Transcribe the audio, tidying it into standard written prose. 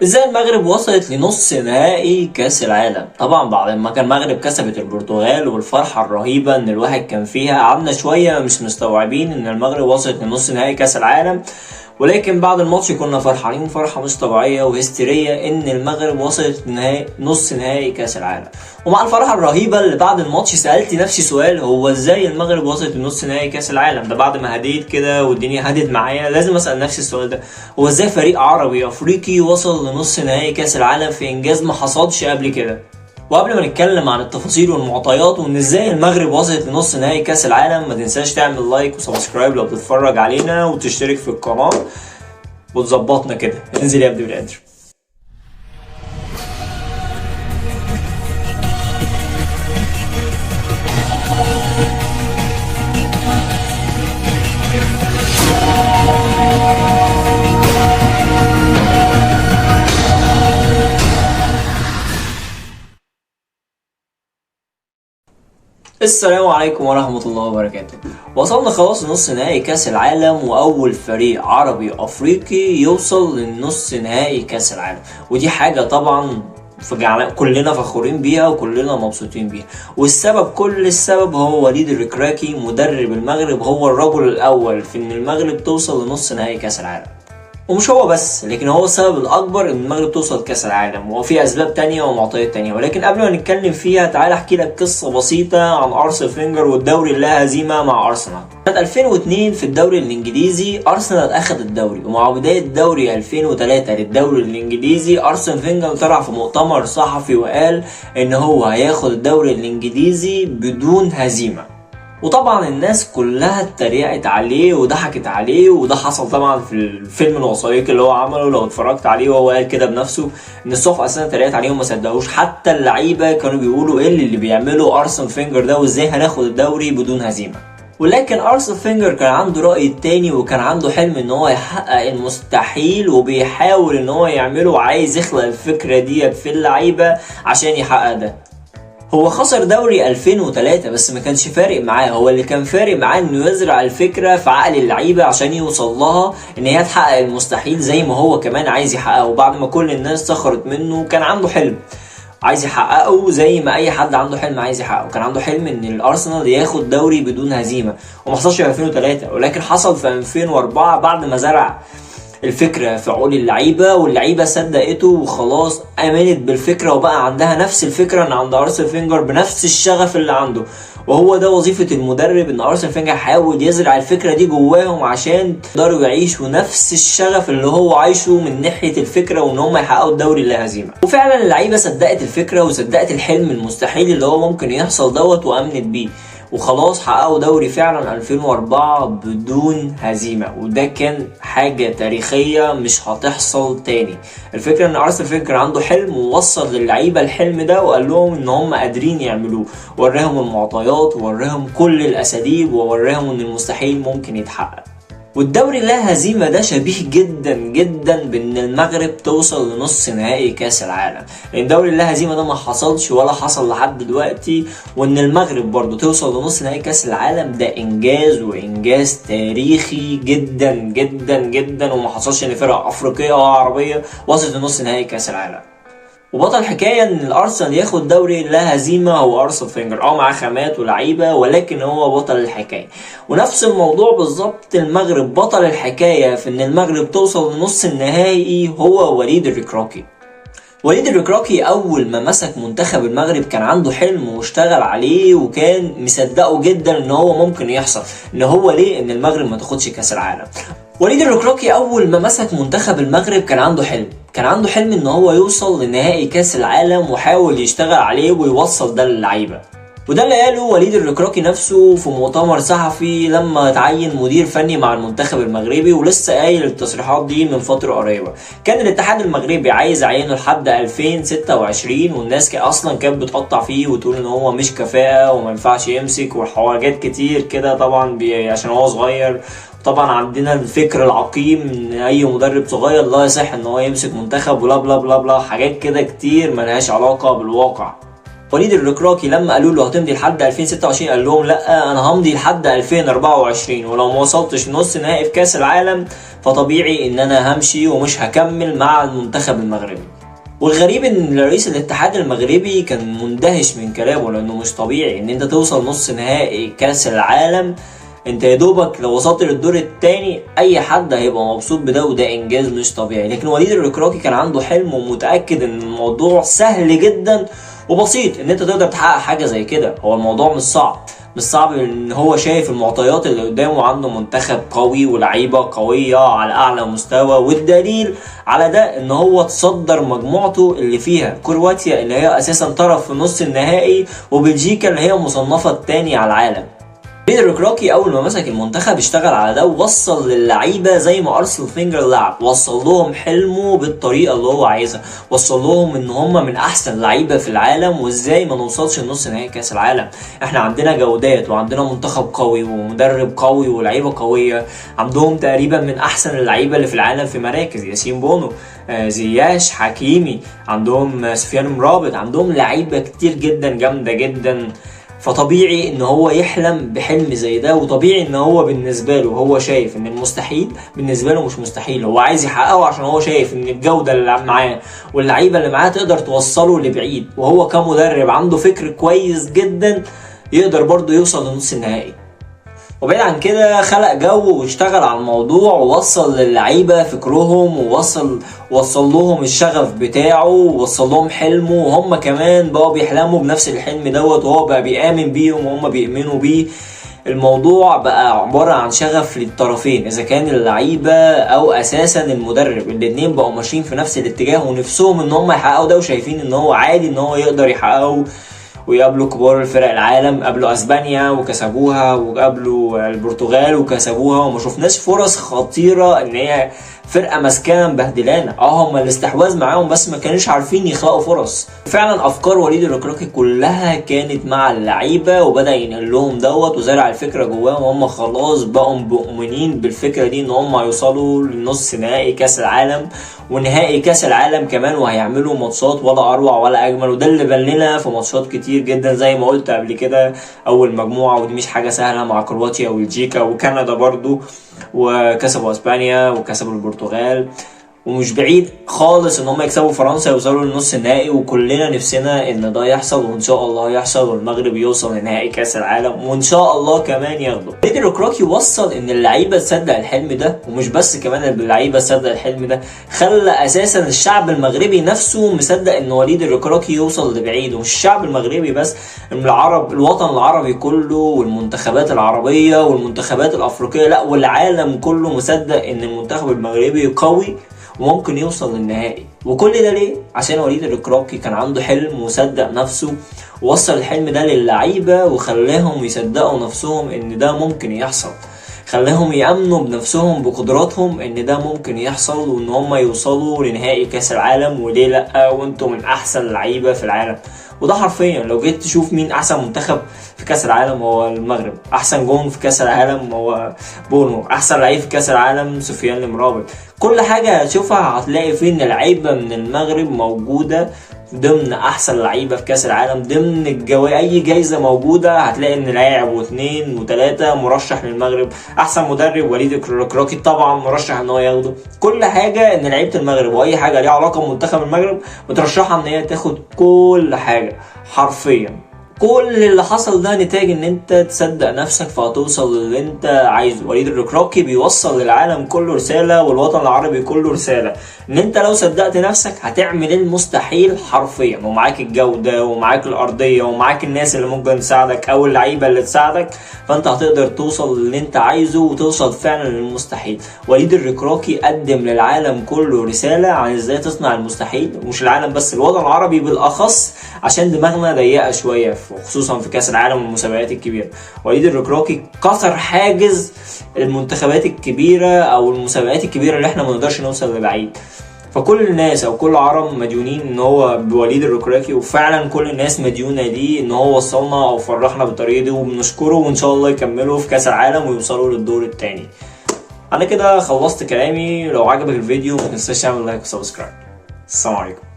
ازاي المغرب وصلت لنص نهائي كاس العالم؟ طبعا بعد ما كان المغرب كسبت البرتغال والفرحه الرهيبه ان الواحد كان فيها، قعدنا شويه مش مستوعبين ان المغرب وصلت لنص نهائي كاس العالم. ولكن بعد الماتش كنا فرحانين فرحه مش طبيعيه وهستيريه ان المغرب وصلت لنهائي نص نهائي كاس العالم. ومع الفرحه الرهيبه اللي بعد الماتش سالت نفسي سؤال: هو ازاي المغرب وصلت لنص نهائي كاس العالم؟ ده بعد ما هديت كده والدنيا هدت معايا لازم اسال نفسي السؤال ده: هو ازاي فريق عربي افريقي وصل لنص نهائي كاس العالم في انجاز ما حصلش قبل كده؟ وقبل ما نتكلم عن التفاصيل والمعطيات وان ازاي المغرب وصلت لنص نهائي كاس العالم، ما تنساش تعمل لايك وسبسكرايب لو بتتفرج علينا وتشترك في القناه وتظبطنا كده. انزل يا ابني بالقدر. السلام عليكم ورحمة الله وبركاته. وصلنا خلاص لنص نهائي كاس العالم، واول فريق عربي افريقي يوصل للنص نهائي كاس العالم، ودي حاجة طبعا كلنا فخورين بيها وكلنا مبسوطين بيها. كل السبب هو وليد الركراكي مدرب المغرب، هو الرجل الاول في ان المغرب توصل لنص نهائي كاس العالم. ومش هو بس، لكن هو السبب الاكبر ان المغرب توصل كاس العالم، وفي اسباب تانية ومعطيات تانية. ولكن قبل ما نتكلم فيها تعال احكي لك قصة بسيطة عن ارسنال فينجر والدوري اللا هزيمة مع ارسنال. سنة 2002 في الدوري الانجليزي ارسنال اخذ الدوري، ومع بداية دوري 2003 للدوري الانجليزي ارسنال فينجر طلع في مؤتمر صحفي وقال ان هو هياخد الدوري الانجليزي بدون هزيمة. وطبعا الناس كلها اتريقت عليه وضحكت عليه، وده حصل طبعا في الفيلم الوثائقي اللي هو عمله لو اتفرجت عليه، وهو قال كده بنفسه ان الصحف اساسا اتريقت عليه وما صدقوش. حتى اللعيبه كانوا بيقولوا ايه اللي بيعمله ارسنال فينجر ده، وازاي هناخد الدوري بدون هزيمه. ولكن ارسنال فينجر كان عنده رأي تاني، وكان عنده حلم ان هو يحقق المستحيل وبيحاول ان هو يعمله، عايز يخلق الفكره دي في اللعيبه عشان يحقق ده. هو خسر دوري 2003 بس ما كانش فارق معاه، هو اللي كان فارق معاه انه يزرع الفكرة في عقل اللعيبة عشان يوصل لها ان هي تحقق المستحيل زي ما هو كمان عايز يحققه. بعد ما كل الناس سخرت منه كان عنده حلم عايز يحققه زي ما اي حد عنده حلم عايز يحققه. كان عنده حلم ان الارسنال ياخد دوري بدون هزيمة، وما حصلش في 2003 ولكن حصل في 2004 بعد ما زرع الفكرة في عقول اللعيبة، واللعيبة صدقته وخلاص امنت بالفكرة، وبقى عندها نفس الفكرة ان عند ارسنال فينجر بنفس الشغف اللي عنده. وهو ده وظيفة المدرب، ان ارسنال فينجر حاول يزرع الفكرة دي جواهم عشان يقدروا يعيشوا نفس الشغف اللي هو عايشه من ناحية الفكرة، وان هم يحققوا الدوري اللا هزيمة. وفعلا اللعيبة صدقت الفكرة وصدقت الحلم المستحيل اللي هو ممكن يحصل وامنت بيه، وخلاص حققوا دوري فعلا 2004 بدون هزيمة. وده كان حاجة تاريخية مش هتحصل تاني. الفكرة ان ارسنال فينجر عنده حلم ووصل للعيبة الحلم ده وقال لهم ان هم قادرين يعملوه، ووراهم المعطيات ووراهم كل الاساليب ووراهم ان المستحيل ممكن يتحقق. والدوري لا هزيمة ده شبيه جدا جدا بان المغرب توصل لنص نهائي كاس العالم، لان الدوري لا هزيمة ده ما حصلش ولا حصل لحد دلوقتي. وان المغرب برضو توصل لنص نهائي كاس العالم ده انجاز، وانجاز تاريخي جدا جدا جدا، وما حصلش ان فرق افريقية او عربية وصلت لنص نهائي كاس العالم. وبطل الحكايه ان الارسنال ياخد دوري لا هزيمه هو ارسنال فينجر، معاه خامات ولاعيبه ولكن هو بطل الحكايه. ونفس الموضوع بالظبط المغرب بطل الحكايه في ان المغرب توصل لنص النهائي هو وليد الركراكي. وليد الركراكي اول ما مسك منتخب المغرب كان عنده حلم واشتغل عليه، وكان مصدقه جدا ان هو ممكن يحصل، ان هو ليه ان المغرب ما تاخدش كاس العالم. وليد الركراكي اول ما مسك منتخب المغرب كان عنده حلم ان هو يوصل لنهائي كاس العالم، وحاول يشتغل عليه ويوصل ده للعيبه. وده اللي قاله وليد الركراكي نفسه في مؤتمر صحفي لما تعين مدير فني مع المنتخب المغربي، ولسه قايل التصريحات دي من فتره قريبه. كان الاتحاد المغربي عايز يعينه لحد 2026، والناس اصلا كانت بتقطع فيه وتقول ان هو مش كفاءه وما ينفعش يمسك وحاجات كتير كده، طبعا عشان هو صغير. طبعا عندنا الفكر العقيم ان اي مدرب صغير لا يصح ان هو يمسك منتخب ولا بلا بلا بلا، حاجات كده كتير ملهاش علاقه بالواقع. وليد الركراكي لما قالوا له هتمضي لحد 2026 قال لهم لا، انا همضي لحد 2024، ولو ما وصلتش نص نهائي في كاس العالم فطبيعي ان انا همشي ومش هكمل مع المنتخب المغربي. والغريب ان رئيس الاتحاد المغربي كان مندهش من كلامه، لانه مش طبيعي ان انت توصل نص نهائي كاس العالم. انت يا دوبك لو وصلت للدور الثاني اي حد هيبقى مبسوط بده، وده انجاز مش طبيعي. لكن وليد الركراكي كان عنده حلم ومتاكد ان الموضوع سهل جدا وبسيط ان انت تقدر تحقق حاجه زي كده. هو الموضوع مش صعب ان هو شايف المعطيات اللي قدامه، عنده منتخب قوي ولاعيبه قويه على اعلى مستوى، والدليل على ده ان هو تصدر مجموعته اللي فيها كرواتيا اللي هي اساسا طرف في نص النهائي، وبلجيكا اللي هي مصنفه الثاني على العالم. وليد الركراكي اول ما مسك المنتخب اشتغل على ده، ووصل للعيبه زي ما ارسنال فينجر لعب، وصل لهم حلمه بالطريقه اللي هو عايزها، وصل لهم ان هم من احسن لعيبه في العالم، وازاي ما نوصلش لنص نهائي كاس العالم. احنا عندنا جودات وعندنا منتخب قوي ومدرب قوي ولاعيبه قويه، عندهم تقريبا من احسن اللعيبه اللي في العالم في مراكز، ياسين بونو، زياش، حكيمي، عندهم سفيان مرابط، عندهم لعيبه كتير جدا جامده جدا. فطبيعي ان هو يحلم بحلم زي ده، وطبيعي ان هو بالنسبه له هو شايف ان المستحيل بالنسبه له مش مستحيل، هو عايز يحققه عشان هو شايف ان الجوده اللي معاه واللعيبه اللي معاه تقدر توصله لبعيد، وهو كمدرب عنده فكر كويس جدا يقدر برضه يوصل لنص النهائي. وبعيد عن كده خلق جو واشتغل على الموضوع، ووصل للعيبه فكرهم، ووصل لهم الشغف بتاعه، ووصل لهم حلمه، وهم كمان بقوا بيحلموا بنفس الحلم دوت، وهو بقى بيآمن بيهم وهم بيؤمنوا بيه. الموضوع بقى عبارة عن شغف للطرفين، اذا كان اللعيبه او اساسا المدرب، الاتنين بقوا ماشيين في نفس الاتجاه ونفسهم ان هم يحققوا ده، وشايفين ان هو عادي ان هو يقدر يحققه، ويقابلوا كبار الفرق العالم. قابلوا اسبانيا وكسبوها، وقابلوا البرتغال وكسبوها، وما شفناش فرص خطيره ان هي فرقه مسكانه مبهدلانا. هم الاستحواذ معاهم بس ما كانوش عارفين يخلقوا فرص. فعلا افكار وليد الركراكي كلها كانت مع اللعيبه، وبدا ينقل لهم دوت وزرع الفكره جواهم، وهم خلاص بقوا مؤمنين بالفكره دي ان هم هيوصلوا لنص نهائي كاس العالم ونهائي كاس العالم كمان، وهيعملوا ماتشات ولا اروع ولا اجمل. وده اللي بان لنا في ماتشات كتير جدا زي ما قلت قبل كده، اول مجموعه ودي مش حاجه سهله مع كرواتيا وبلجيكا وكندا برضو، وكسبوا اسبانيا وكسبوا البرتغال، ومش بعيد خالص ان هم يكسبوا فرنسا يوصلوا لنص النهائي، وكلنا نفسنا ان ده يحصل، وان شاء الله يحصل، والمغرب يوصل لنهائي كاس العالم، وان شاء الله كمان ياخده. وليد الركراكي وصل ان اللعيبه تصدق الحلم ده، ومش بس كمان اللعيبه تصدق الحلم ده، خلى اساسا الشعب المغربي نفسه مصدق ان وليد الركراكي يوصل لبعيد. ومش الشعب المغربي بس، العرب، الوطن العربي كله، والمنتخبات العربيه والمنتخبات الافريقيه، لا والعالم كله مصدق ان المنتخب المغربي قوي وممكن يوصل للنهائي. وكل ده ليه؟ عشان وليد الركراكي كان عنده حلم وصدق نفسه، ووصل الحلم ده للعيبه وخلاهم يصدقوا نفسهم ان ده ممكن يحصل، خلاهم يأمنوا بنفسهم بقدراتهم ان ده ممكن يحصل، وان هم يوصلوا لنهائي كاس العالم. وليه لا؟ وانتم من احسن لعيبه في العالم. وده حرفيا لو جيت تشوف مين احسن منتخب في كاس العالم هو المغرب، احسن جون في كاس العالم هو بونو، احسن لعيب في كاس العالم سفيان مرابط. كل حاجه هتشوفها هتلاقي فيه ان لعيبه من المغرب موجوده ضمن احسن لعيبه في كاس العالم، ضمن اي جايزه موجوده هتلاقي ان لاعب واثنين وثلاثه مرشح للمغرب. احسن مدرب وليد الركراكي طبعا مرشح ان هو ياخده. كل حاجه ان لعيبه المغرب واي حاجه ليها علاقه بمنتخب المغرب مترشحه ان هي تاخد كل حاجه حرفيا. كل اللي حصل ده نتاج ان انت تصدق نفسك فهتوصل للي انت عايزه. وليد الركراكي بيوصل للعالم كله رسالة، والوطن العربي كله رسالة، ان انت لو صدقت نفسك هتعمل المستحيل حرفيا، ومعاك الجودة ومعاك الارضية ومعاك الناس اللي ممكن تساعدك او اللعيبة اللي تساعدك، فانت هتقدر توصل للي انت عايزه وتوصل فعلا للمستحيل. وليد الركراكي قدم للعالم كله رسالة عن ازاي تصنع المستحيل، ومش العالم بس، الوطن العربي بالاخص، عشان دماغنا ضيقة شوية خصوصا في كاس العالم والمسابقات الكبيره. وليد الركراكي كسر حاجز المنتخبات الكبيره او المسابقات الكبيره اللي احنا ما نقدرش نوصل لبعيد. فكل الناس او كل العرب مديونين ان هو بوليد الركراكي، وفعلا كل الناس مديونه ليه ان هو وصلنا او فرحنا بالطريقه دي، وبنشكره، وان شاء الله يكملوا في كاس العالم ويوصلوا للدور الثاني. انا كده خلصت كلامي. لو عجبك الفيديو ما تنساش تعمل لايك وسبسكرايب. السلام عليكم.